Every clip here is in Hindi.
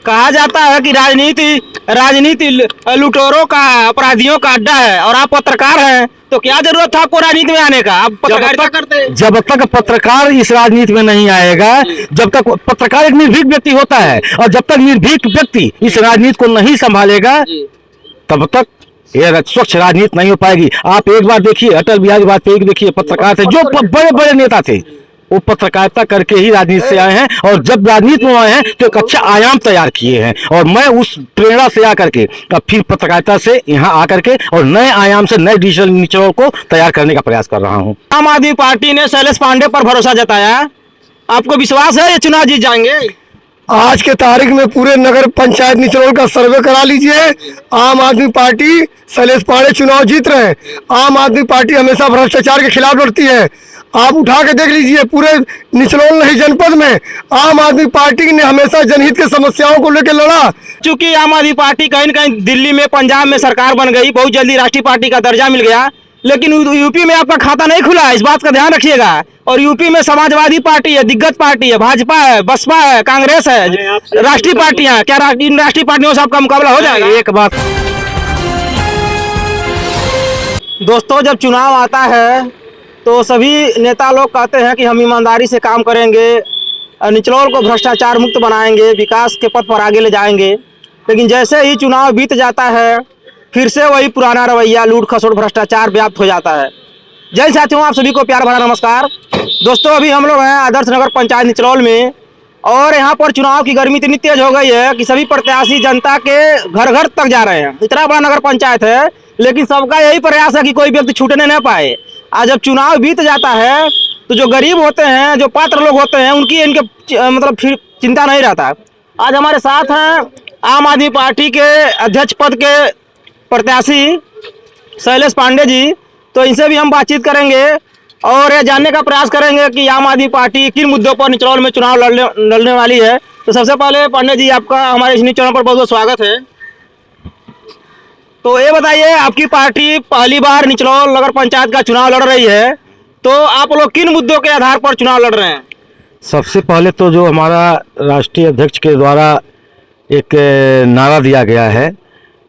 कहा जाता है कि राजनीति राजनीति लुटेरों का, अपराधियों का अड्डा है और आप पत्रकार हैं, तो क्या जरूरत था आपको राजनीति में आने का? आप पत्रकारिता करते हैं। जब तक पत्रकार इस राजनीति में नहीं आएगा, जब तक पत्रकार एक निर्भीक व्यक्ति होता है और जब तक निर्भीक व्यक्ति इस राजनीति को नहीं संभालेगा तब तक ये स्वच्छ राजनीति नहीं हो पाएगी। आप एक बार देखिए, अटल बिहारी वाजपेयी को देखिए, पत्रकार थे, जो बड़े बड़े नेता थे वो पत्रकारिता करके ही राजनीति से आए हैं और जब राजनीति में आए हैं तो एक अच्छा आयाम तैयार किए हैं और मैं उस प्रेरणा से आकर के अब फिर पत्रकारिता से यहाँ आकर के और नए आयाम से नए डिजिटल निचोड़ को तैयार करने का प्रयास कर रहा हूँ। आम आदमी पार्टी ने शैलेश पांडे पर भरोसा जताया, आपको विश्वास है ये चुनाव जीत जाएंगे? आज के तारीख में पूरे नगर पंचायत निचरोल का सर्वे करा लीजिए। आम आदमी पार्टी शैलेश पांडे चुनाव जीत रहे हैं। आम आदमी पार्टी हमेशा भ्रष्टाचार के खिलाफ लड़ती है। आप उठा के देख लीजिए, पूरे निचरोल नहीं जनपद में आम आदमी पार्टी ने हमेशा जनहित की समस्याओं को लेकर लड़ा। चूंकि आम आदमी पार्टी कहीं न कहीं दिल्ली में, पंजाब में सरकार बन गई, बहुत जल्दी राष्ट्रीय पार्टी का दर्जा मिल गया, लेकिन यूपी में आपका खाता नहीं खुला है, इस बात का ध्यान रखिएगा। और यूपी में समाजवादी पार्टी है, दिग्गज पार्टी है, भाजपा है, बसपा है, कांग्रेस है, राष्ट्रीय पार्टियां, क्या इन राष्ट्रीय पार्टियों से आपका मुकाबला हो जाएगा? एक बात दोस्तों, जब चुनाव आता है तो सभी नेता लोग कहते हैं कि हम ईमानदारी से काम करेंगे, निचलोल को भ्रष्टाचार मुक्त बनाएंगे, विकास के पथ पर आगे ले जाएंगे, लेकिन जैसे ही चुनाव बीत जाता है फिर से वही पुराना रवैया, लूट खसोट भ्रष्टाचार व्याप्त हो जाता है। जय साथियों, आप सभी को प्यार भरा नमस्कार। दोस्तों, अभी हम लोग हैं आदर्श नगर पंचायत निचलोल में और यहाँ पर चुनाव की गर्मी इतनी तेज हो गई है कि सभी प्रत्याशी जनता के घर घर तक जा रहे हैं। इतना बड़ा नगर पंचायत है, लेकिन सबका यही प्रयास है कि कोई व्यक्ति छूटने न पाए। आज जब चुनाव बीत जाता है तो जो गरीब होते हैं, जो पात्र लोग होते हैं, उनकी इनके मतलब फिर चिंता नहीं रहता। आज हमारे साथ हैं आम आदमी पार्टी के अध्यक्ष पद के प्रत्याशी शैलेश पांडे जी, तो इनसे भी हम बातचीत करेंगे और ये जानने का प्रयास करेंगे कि आम आदमी पार्टी किन मुद्दों पर निचलोल में चुनाव लड़ने वाली है। तो सबसे पहले पांडे जी, आपका हमारे इस न्यूज़ चैनल पर बहुत बहुत स्वागत है। तो ये बताइए, आपकी पार्टी पहली बार निचलोल नगर पंचायत का चुनाव लड़ रही है, तो आप लोग किन मुद्दों के आधार पर चुनाव लड़ रहे हैं? सबसे पहले तो जो हमारा राष्ट्रीय अध्यक्ष के द्वारा एक नारा दिया गया है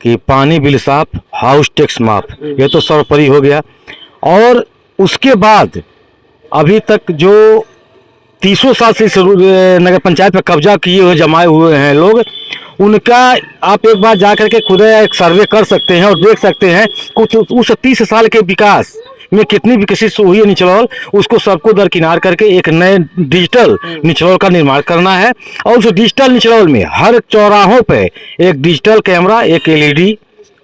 कि पानी बिल साफ, हाउस टैक्स माफ, ये तो सर्वोपरि हो गया। और उसके बाद अभी तक जो 30 साल से नगर पंचायत पर कब्जा किए हुए जमाए हुए हैं लोग, उनका आप एक बार जा कर के खुद एक सर्वे कर सकते हैं और देख सकते हैं कुछ उस 30 साल के विकास में कितनी विकसित हुई है निचलोल। उसको सबको दरकिनार करके एक नए डिजिटल निचलोल का निर्माण करना है और उस डिजिटल निचलोल में हर चौराहों पे एक डिजिटल कैमरा, एक LED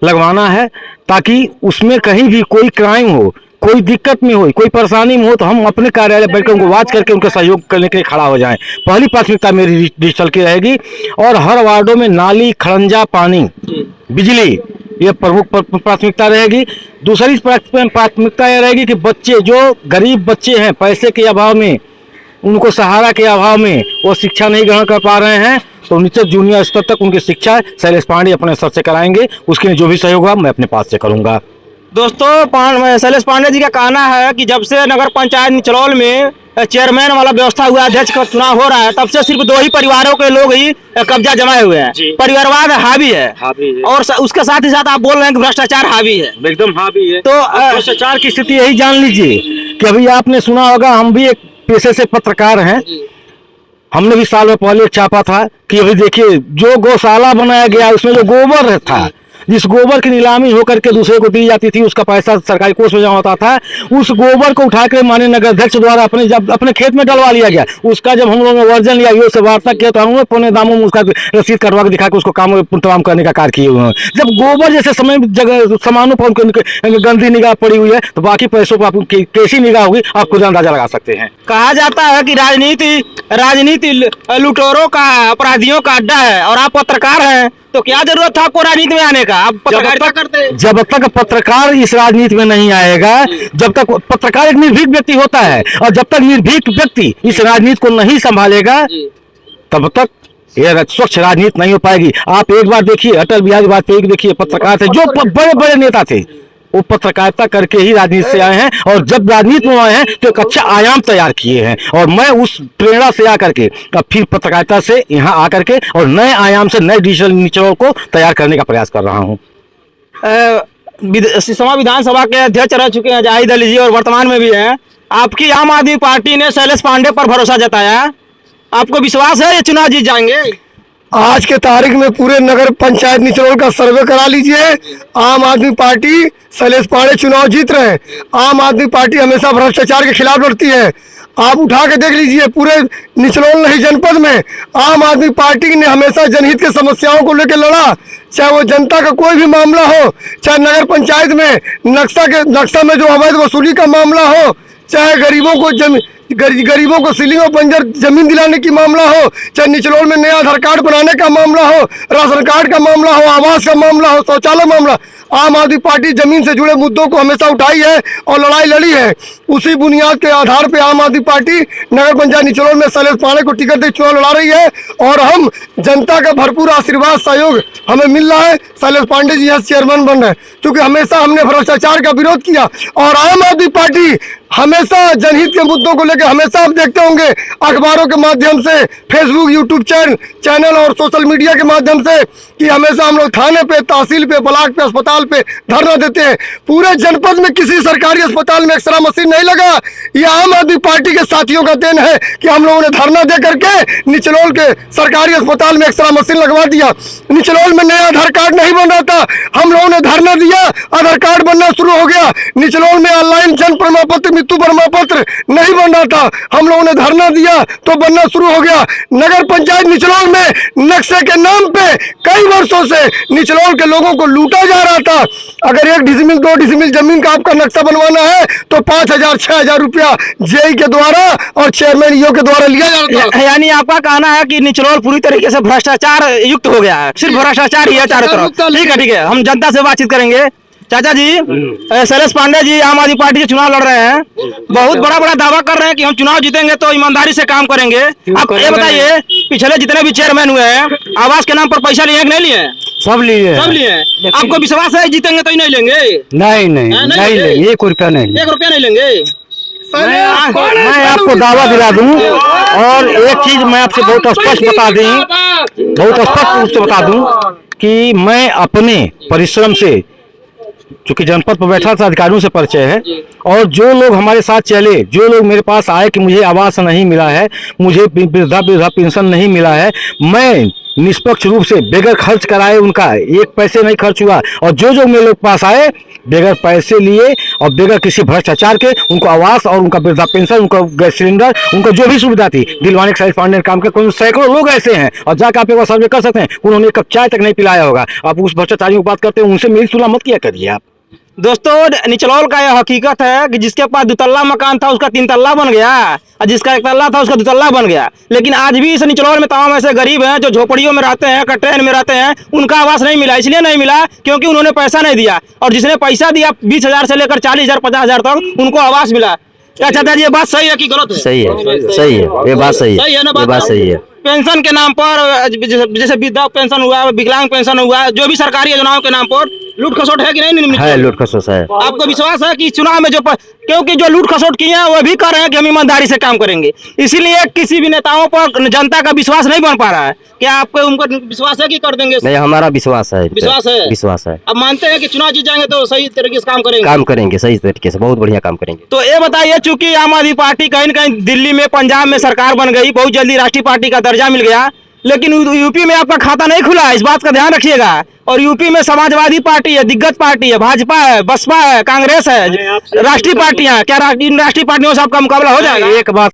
लगवाना है, ताकि उसमें कहीं भी कोई क्राइम हो, कोई दिक्कत में हो, कोई परेशानी में हो, तो हम अपने कार्यालय बैठकर उनको वॉच करके उनका सहयोग करने के लिए खड़ा हो जाएं। पहली प्राथमिकता मेरी डिजिटल की रहेगी और हर वार्डों में नाली, खड़ंजा, पानी, बिजली, ये प्रमुख प्राथमिकता रहेगी। दूसरी प्राथमिकता यह रहेगी कि बच्चे जो गरीब बच्चे हैं, पैसे के अभाव में, उनको सहारा के अभाव में वो शिक्षा नहीं ग्रहण कर पा रहे हैं, तो नीचे जूनियर स्तर तक उनकी शिक्षा शैलेश पांडे अपने स्तर से कराएंगे। उसके लिए जो भी सहयोग होगा मैं अपने पास से करूंगा। दोस्तों, शैलेश पांडे जी का कहना है कि जब से नगर पंचायत निचलोल में चेयरमैन वाला व्यवस्था हुआ, अध्यक्ष का चुनाव हो रहा है, तब से सिर्फ 2 ही परिवारों के लोग ही कब्जा जमाए हुए हैं। परिवारवाद हावी है और उसके साथ ही साथ आप बोल रहे हैं कि भ्रष्टाचार हावी है। एकदम हावी है। तो भ्रष्टाचार की स्थिति यही जान लीजिए कि अभी आपने सुना होगा, हम भी एक पेशे से पत्रकार हैं, हमने भी साल में पहले छापा था कि अभी देखिए जो गौशाला बनाया गया उसमें जो गोबर था, जिस गोबर की नीलामी होकर के दूसरे को दी जाती थी, उसका पैसा सरकारी कोष में जमा होता था, उस गोबर को उठाकर माननीय नगर अध्यक्ष द्वारा अपने खेत में डलवा लिया गया। उसका जब हम लोगों ने वर्जन लिया, से वार्ता किया, तो हम लोग पौने दामों में उसका रसीद कटवा के दिखा के उसको काम तमाम करने का कार्य किए हुए हैं। जब गोबर जैसे समय जगह सामानों पर गंदी निगाह पड़ी हुई है, तो बाकी पैसों पर आपको कैसी निगाह होगी, आप खुद अंदाजा लगा सकते हैं। कहा जाता है कि राजनीति लुटेरों का, अपराधियों का अड्डा है और आप पत्रकार हैं, तो क्या जरूरत था आपको राजनीति में आने का? आप पत्रकारिता करते हैं। जब तक पत्रकार इस राजनीति में नहीं आएगा, जब तक पत्रकार एक निर्भीक व्यक्ति होता है और जब तक निर्भीक व्यक्ति इस राजनीति को नहीं संभालेगा तब तक ये स्वच्छ राजनीति नहीं हो पाएगी। आप एक बार देखिए, अटल बिहारी वाजपेयी को देखिए, पत्रकार थे, जो बड़े बड़े नेता थे, वो पत्रकारिता करके ही राजनीति से आए हैं, और जब राजनीति में आए हैं तो एक अच्छा आयाम तैयार किए हैं, और मैं उस प्रेरणा से आकर के अब फिर पत्रकारिता से यहाँ आकर के और नए आयाम से नए डिजिटल निचोड़ को तैयार करने का प्रयास कर रहा हूँ। सिसवा विधानसभा के अध्यक्ष रह चुके हैं जाहिद अली जी, और वर्तमान में भी हैं। आपकी आम आदमी पार्टी ने शैलेश पांडे पर भरोसा जताया, आपको विश्वास है ये चुनाव जीत जाएंगे? आज के तारीख में पूरे नगर पंचायत निचलोल का सर्वे करा लीजिए। आम आदमी पार्टी शैलेश पांडे चुनाव जीत रहे हैं। आम आदमी पार्टी हमेशा भ्रष्टाचार के खिलाफ लड़ती है। आप उठा के देख लीजिए, पूरे निचलोल नहीं जनपद में आम आदमी पार्टी ने हमेशा जनहित के समस्याओं को लेकर लड़ा, चाहे वो जनता का कोई भी मामला हो, चाहे नगर पंचायत में नक्शा में जो अवैध वसूली का मामला हो, चाहे गरीबों को सीलिंग और बंजर जमीन दिलाने की मामला हो, चाहे निचलोल में नया आधार कार्ड बनाने का मामला हो, राशन कार्ड का मामला हो, आवास का मामला हो, शौचालय मामला, आम आदमी पार्टी जमीन से जुड़े मुद्दों को हमेशा उठाई है और लड़ाई लड़ी है। उसी बुनियाद के आधार पे आम आदमी पार्टी नगर पंचायत निचलोल में शैलेश पांडे को टिकट दे चुनाव लड़ा रही है, और हम जनता का भरपूर आशीर्वाद सहयोग हमें मिल रहा है। शैलेश पांडे जी यहाँ चेयरमैन बन रहे हैं, क्योंकि हमेशा हमने भ्रष्टाचार का विरोध किया, और आम आदमी पार्टी हमेशा जनहित के मुद्दों को लेकर हमेशा आप देखते होंगे अखबारों के माध्यम से, फेसबुक, यूट्यूब चैनल और सोशल मीडिया के माध्यम से, कि हमेशा हम लोग थाने पे, तहसील पे, ब्लॉक पे, अस्पताल पे धरना देते हैं। पूरे जनपद में किसी सरकारी अस्पताल में एक्सरा मशीन नहीं लगा। ये आम आदमी पार्टी के साथियों का देन है कि हम लोगों ने धरना दे करके निचलोल के सरकारी अस्पताल में एक्सरा मशीन लगवा दिया। निचलोल में नया आधार कार्ड नहीं बन रहा था, हम लोगों ने धरना दिया, आधार कार्ड बनना शुरू हो गया। निचलोल में ऑनलाइन जन्म प्रमाण पत्र, मृत्यु प्रमाण पत्र नहीं बन रहा था, हम लोगों ने धरना दिया तो बनना शुरू हो गया। नगर पंचायत निचलोल में नक्शे के नाम पे कई वर्षों से निचलोल के लोगों को लूटा जा रहा था। अगर 1 डिसमिल 2 डिसमिल जमीन का आपका नक्शा बनवाना है तो 5,000 6,000 रुपया जेई के द्वारा और चेयरमैन ईओ के द्वारा लिया जाता है। यानी आपका कहना है कि निचलोल पूरी तरीके से भ्रष्टाचार युक्त हो गया है, सिर्फ भ्रष्टाचार ही है चारों तरफ। ठीक है, हम जनता से बातचीत करेंगे। चाचा जी, शैलेश पांडे जी आम आदमी पार्टी से चुनाव लड़ रहे हैं, बहुत बड़ा दावा कर रहे हैं कि हम चुनाव जीतेंगे तो ईमानदारी से काम करेंगे। आप ये बताइए, पिछले जितने भी चेयरमैन हुए हैं आवास के नाम पर पैसा लिए कि नहीं लिए? सब लिए आपको विश्वास है जीतेंगे तो ही नहीं लेंगे? नहीं लेंगे, 1 रुपया नहीं, 1 रुपया नहीं लेंगे। मैं आपको दावा दिला दूं, और एक चीज मैं आपसे बहुत स्पष्ट रूप से बता दूं कि मैं अपने परिश्रम से, चूंकि जनपद पर बैठा था, अधिकारियों से परिचय है, और जो लोग हमारे साथ चले, जो लोग मेरे पास आए कि मुझे आवास नहीं मिला है, मुझे वृद्धा पेंशन नहीं मिला है, मैं निष्पक्ष रूप से बगैर खर्च कराए, उनका 1 पैसे नहीं खर्च हुआ, और जो मेरे लोग पास आए बगैर पैसे लिए और बगैर किसी भ्रष्टाचार के उनको आवास और उनका वृद्धा पेंशन, उनका गैस सिलेंडर, उनको जो भी सुविधा थी दिलवाने के शैलेश पांडे ने काम किया। सैकड़ों लोग ऐसे हैं, और जाकर आप एक बार सर्वे कर सकते हैं, उन्होंने 1 कप चाय तक नहीं पिलाया होगा। आप उस भ्रष्टाचारियों की बात करते हैं, उनसे मेरी तुलना मत किया करिए आप। दोस्तों, निचलोल का यह हकीकत है कि जिसके पास 2 तल्ला मकान था उसका 3 तल्ला बन गया, और जिसका 1 तल्ला था उसका 2 तल्ला बन गया। लेकिन आज भी इस निचलोल में तमाम ऐसे गरीब हैं जो झोपड़ियों में रहते हैं, कट्रेन में रहते हैं, उनका आवास नहीं मिला। इसलिए नहीं मिला क्योंकि उन्होंने पैसा नहीं दिया, और जिसने पैसा दिया 20,000 से लेकर 40,000 50,000 तक उनको आवास मिला। क्या चाहता है, ये बात सही है कि गलत है? सही है, ये बात सही है, ये बात सही है। पेंशन के नाम पर, जैसे वृद्धा पेंशन हुआ, विकलांग पेंशन हुआ, जो भी सरकारी योजनाओं के नाम पर लूट खसोट है कि नहीं? है, लूट खसोट है। आपको विश्वास है कि चुनाव में क्योंकि जो लूट खसोट किए हैं वो भी कर रहे हैं कि हम ईमानदारी से काम करेंगे, इसीलिए किसी भी नेताओं पर जनता का विश्वास नहीं बन पा रहा है। क्या आपको उनको विश्वास है कि कर देंगे? नहीं, हमारा विश्वास है। विश्वास है। अब मानते हैं कि चुनाव जीत जाएंगे तो सही तरीके से काम करेंगे सही तरीके से, बहुत बढ़िया काम करेंगे। तो ये बताइए, चूंकि आम आदमी पार्टी कहीं न कहीं दिल्ली में, पंजाब में सरकार बन गई, बहुत जल्दी राष्ट्रीय पार्टी का दर्जा मिल गया, लेकिन यूपी में आपका खाता नहीं खुला है, इस बात का ध्यान रखिएगा। और यूपी में समाजवादी पार्टी है, दिग्गज पार्टी है, भाजपा है, बसपा है, कांग्रेस है, राष्ट्रीय पार्टियां, क्या इन राष्ट्रीय पार्टियों से आपका मुकाबला हो जाएगा? एक बात